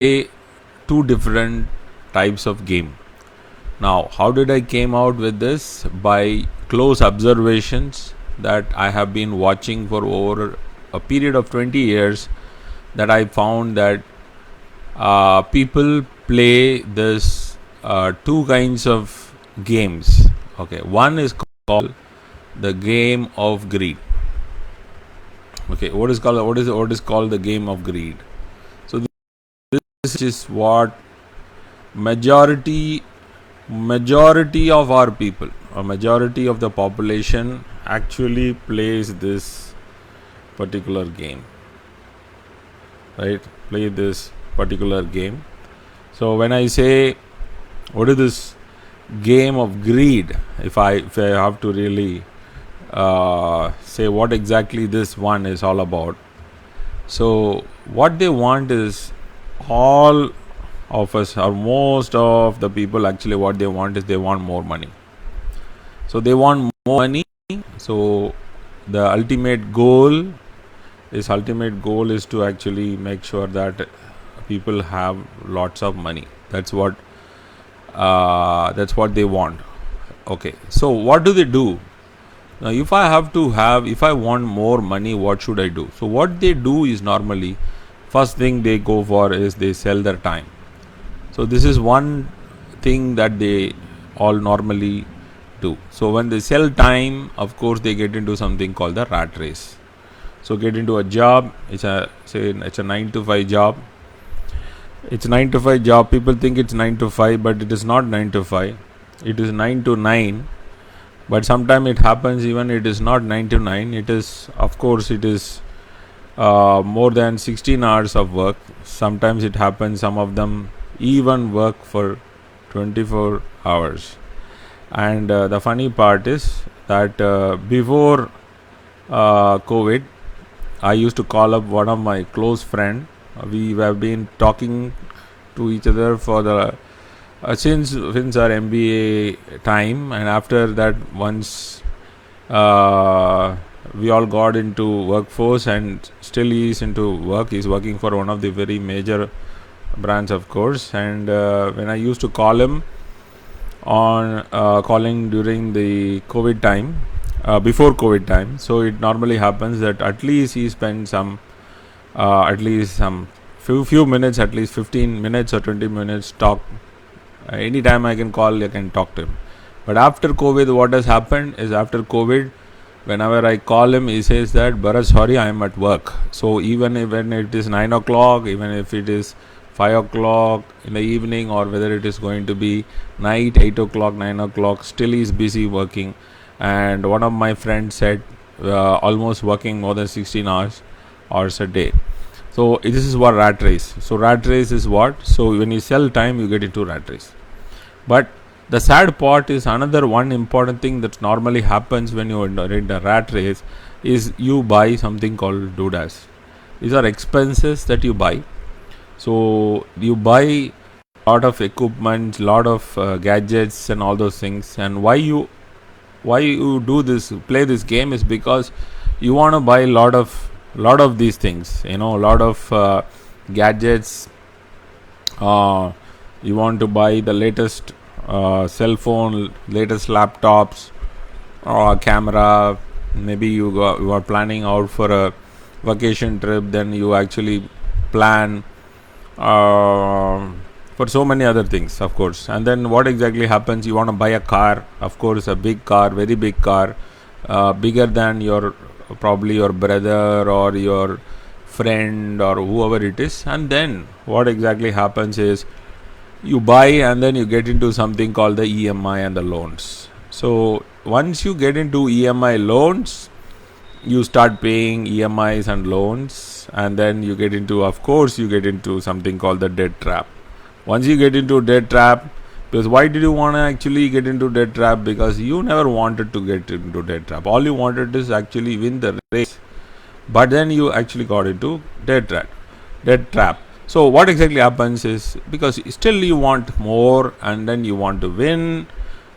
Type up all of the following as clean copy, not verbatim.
two different types of game. Now, how did I came out with this? By close observations that I have been watching for over a period of 20 years, that I found that people play this two kinds of games. Okay, one is called the game of greed. Okay, what is called the game of greed? So this is what majority of our people, or majority of the population, actually plays this particular game, right? Play this particular game. So when I say what is this game of greed, if I have to really say what exactly this one is all about, so what they want is, all of us, or most of the people, actually what they want is they want more money. So they want more money. So the ultimate goal is to actually make sure that people have lots of money. That's what they want. Okay, so what do they do? Now if I want more money, what should I do? So what they do is, normally first thing they go for is they sell their time. So this is one thing that they all normally do. So when they sell time, of course they get into something called the rat race. So get into a job. It's a 9 to 5 job. It's 9 to 5 job. People think it's 9 to 5, but it is not 9 to 5. It is 9 to 9. But sometimes it happens even it is not 9 to 9. It is, of course, it is more than 16 hours of work. Sometimes it happens, some of them even work for 24 hours. And the funny part is that before COVID, I used to call up one of my close friend. We have been talking to each other for the since our MBA time, and after that, once we all got into workforce, and still he is into work. He's working for one of the very major brands, of course. And when I used to call him on calling during the COVID time, before COVID time, so it normally happens that at least he spends some few minutes, at least 15 minutes or 20 minutes talk. Anytime I can call, I can talk to him. But after COVID, what has happened is, after COVID, whenever I call him, he says that, Bharat, sorry, I am at work. So even when it is 9 o'clock, even if it is 5 o'clock in the evening, or whether it is going to be night, 8 o'clock, 9 o'clock, still he is busy working. And one of my friends said almost working more than 16 hours a day. So this is what rat race. So rat race is what? So when you sell time, you get into rat race. But the sad part is, another one important thing that normally happens when you are in the rat race is you buy something called doodads. These are expenses that you buy. So you buy a lot of equipment, lot of gadgets and all those things. And why you do this, play this game, is because you want to buy a lot of these things, a lot of gadgets. You want to buy the latest cell phone, latest laptops, or camera. Maybe you are planning out for a vacation trip, then you actually plan for so many other things, of course. And then what exactly happens? You want to buy a car, of course, a big car, very big car, bigger than probably your brother or your friend or whoever it is. And then what exactly happens is, you buy, and then you get into something called the EMI and the loans. So once you get into EMI loans, you start paying EMIs and loans, and then you get into something called the debt trap. Once you get into debt trap, because why did you want to actually get into debt trap? Because you never wanted to get into debt trap. All you wanted is actually win the race. But then you actually got into debt trap. So what exactly happens is, because still you want more, and then you want to win,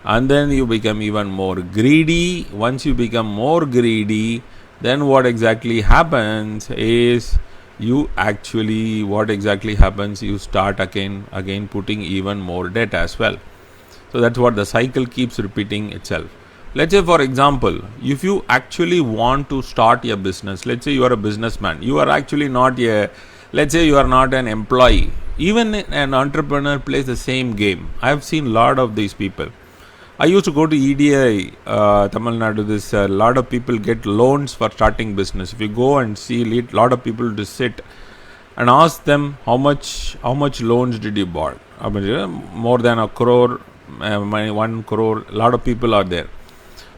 and then you become even more greedy. Once you become more greedy, then what exactly happens is, you actually, what exactly happens, you start again putting even more debt as well. So that's what the cycle keeps repeating itself. Let's say, for example, if you actually want to start a business, let's say you are a businessman, you are actually not a, let's say you are not an employee, even an entrepreneur plays the same game. I have seen a lot of these people. I used to go to EDI, Tamil Nadu. This a lot of people get loans for starting business. If you go and see, a lot of people to sit and ask them how much loans did you bought. I mean, more than a crore, 1 crore. A lot of people are there.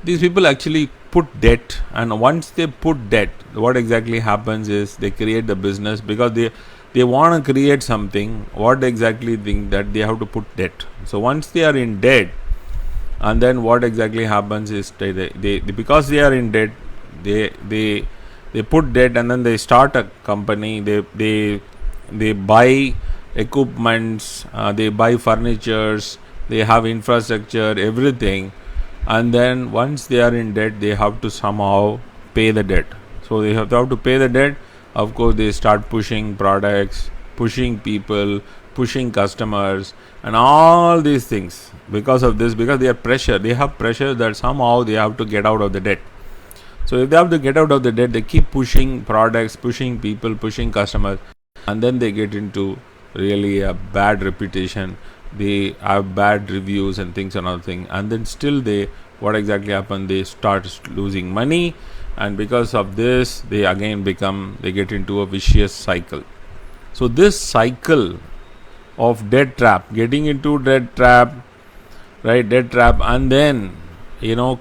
These people actually put debt, and once they put debt, what exactly happens is they create the business because they want to create something. What exactly think that they have to put debt. So once they are in debt, and then what exactly happens is they because they are in debt, they put debt, and then they start a company. They buy equipments, they buy furnitures, they have infrastructure, everything, and then once they are in debt, they have to somehow pay the debt. So they have to pay the debt. Of course, they start pushing products, pushing people, pushing customers, and all these things. Because of this, because they have pressure that somehow they have to get out of the debt. So if they have to get out of the debt, they keep pushing products, pushing people, pushing customers, and then they get into really a bad reputation. They have bad reviews and things and other thing, and then still what exactly happen, they start losing money, and because of this they get into a vicious cycle. So this cycle of debt trap, getting into debt trap, right, debt trap, and then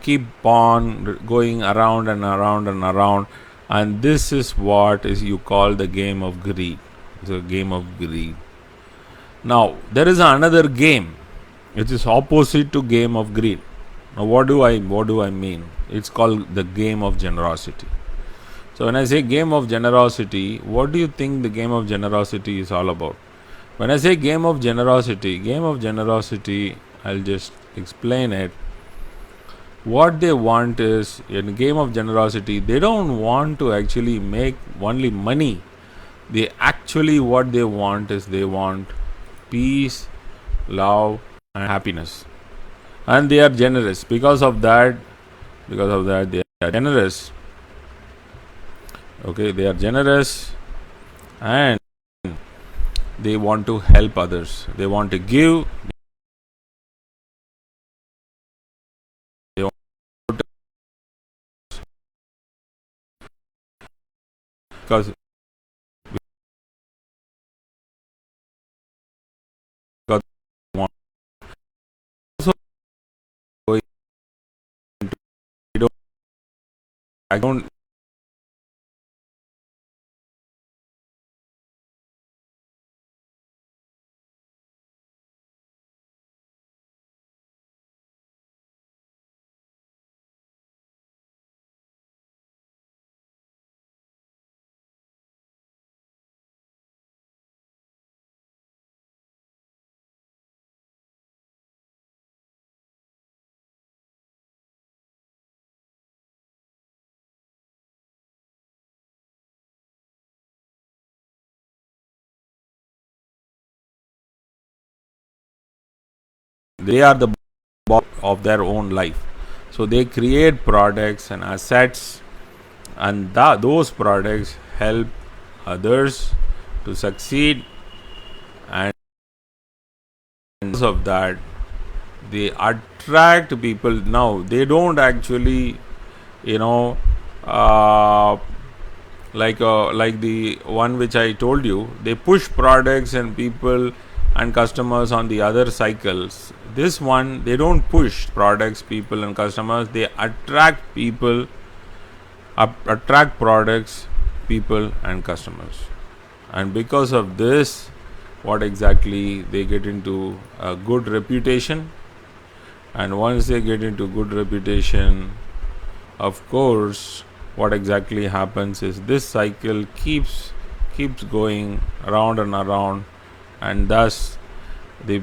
keep on going around and around and around, and this is what is you call the game of greed. It's a game of greed. Now there is another game which is opposite to game of greed. Now what do I mean? It's called the game of generosity. So when I say game of generosity, what do you think the game of generosity is all about? When I say game of generosity, I'll just explain it. What they want is, in game of generosity, they don't want to actually make only money. They actually, what they want is, they want peace, love, and happiness. And they are generous. Because of that, they are generous. Okay, they are generous, and they want to help others. They want to give. They want to, because because they want also going into, I don't they are the boss of their own life. So they create products and assets, and those products help others to succeed, and because of that, they attract people. Now they don't actually, you know, uh, like the one which I told you, they push products and people and customers on the other cycles. This one, they don't push products, people, and customers. They attract people, attract products, people, and customers. And because of this, what exactly, they get into a good reputation. And once they get into good reputation, of course, what exactly happens is this cycle keeps going around and around, and thus the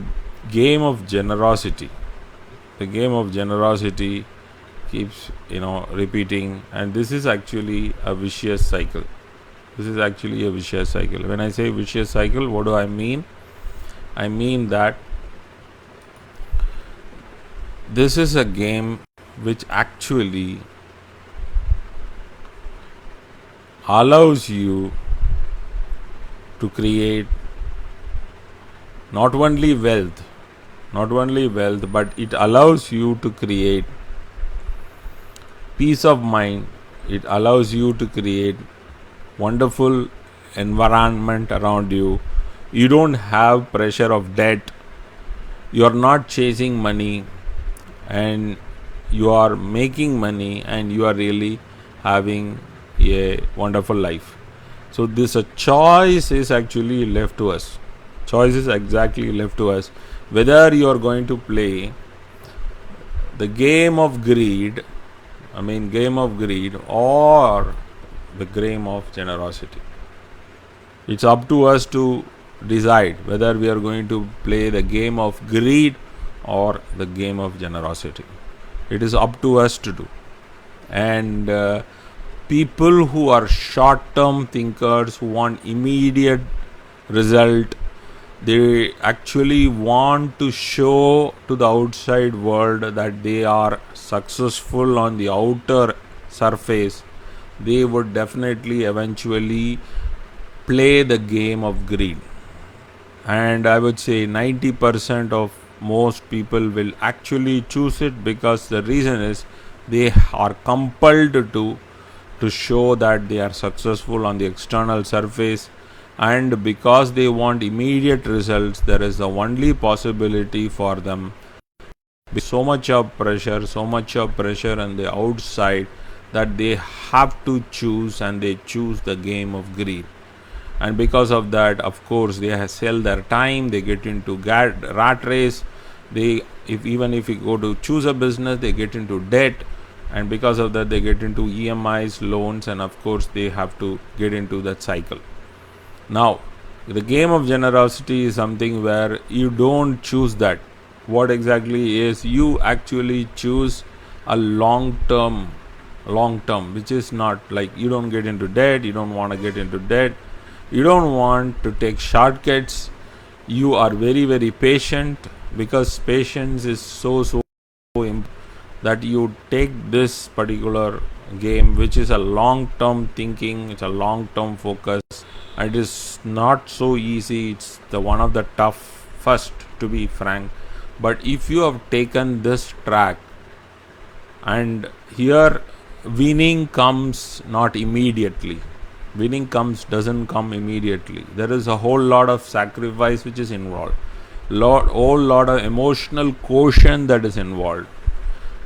game of generosity keeps repeating, and this is actually a vicious cycle. This is actually a vicious cycle. When I say vicious cycle, what do I mean? I mean that this is a game which actually allows you to create not only wealth, but it allows you to create peace of mind. It allows you to create wonderful environment around you. You don't have pressure of debt. You are not chasing money, and you are making money, and you are really having a wonderful life. So this a choice is actually left to us. Choice is exactly left to us whether you are going to play the game of greed, or the game of generosity. It's up to us to decide whether we are going to play the game of greed or the game of generosity. It is up to us to do. And people who are short term thinkers, who want immediate result, they actually want to show to the outside world that they are successful on the outer surface. They would definitely eventually play the game of greed. And I would say 90% of most people will actually choose it, because the reason is they are compelled to show that they are successful on the external surface, and because they want immediate results, there is the only possibility for them. So much of pressure on the outside, that they have to choose, and they choose the game of greed. And because of that, of course, they sell their time, they get into rat race. Even if you go to choose a business, they get into debt, and because of that they get into EMIs, loans, and of course they have to get into that cycle. Now, the game of generosity is something where you don't choose that. What exactly is, you actually choose a long term, which is not like you don't get into debt, you don't want to get into debt, you don't want to take shortcuts. You are very, very patient, because patience is so important, that you take this particular game, which is a long term thinking, it's a long term focus, and it is not so easy. It's the one of the toughest, to be frank. But if you have taken this track, and here winning comes not immediately, doesn't come immediately. There is a whole lot of sacrifice which is involved, whole lot of emotional quotient that is involved.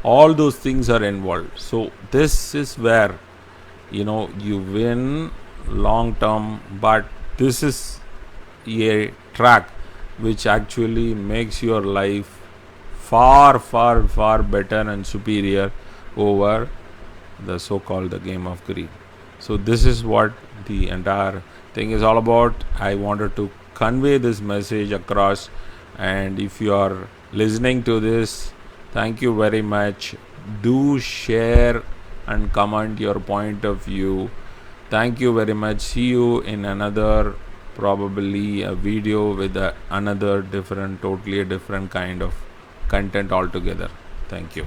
All those things are involved. So this is where you win long term, but this is a track which actually makes your life far, far, far better and superior over the so-called the game of greed. So this is what the entire thing is all about. I wanted to convey this message across, and if you are listening to this, thank you very much. Do share and comment your point of view. Thank you very much. See you in another, probably a video with another totally different kind of content altogether. Thank you.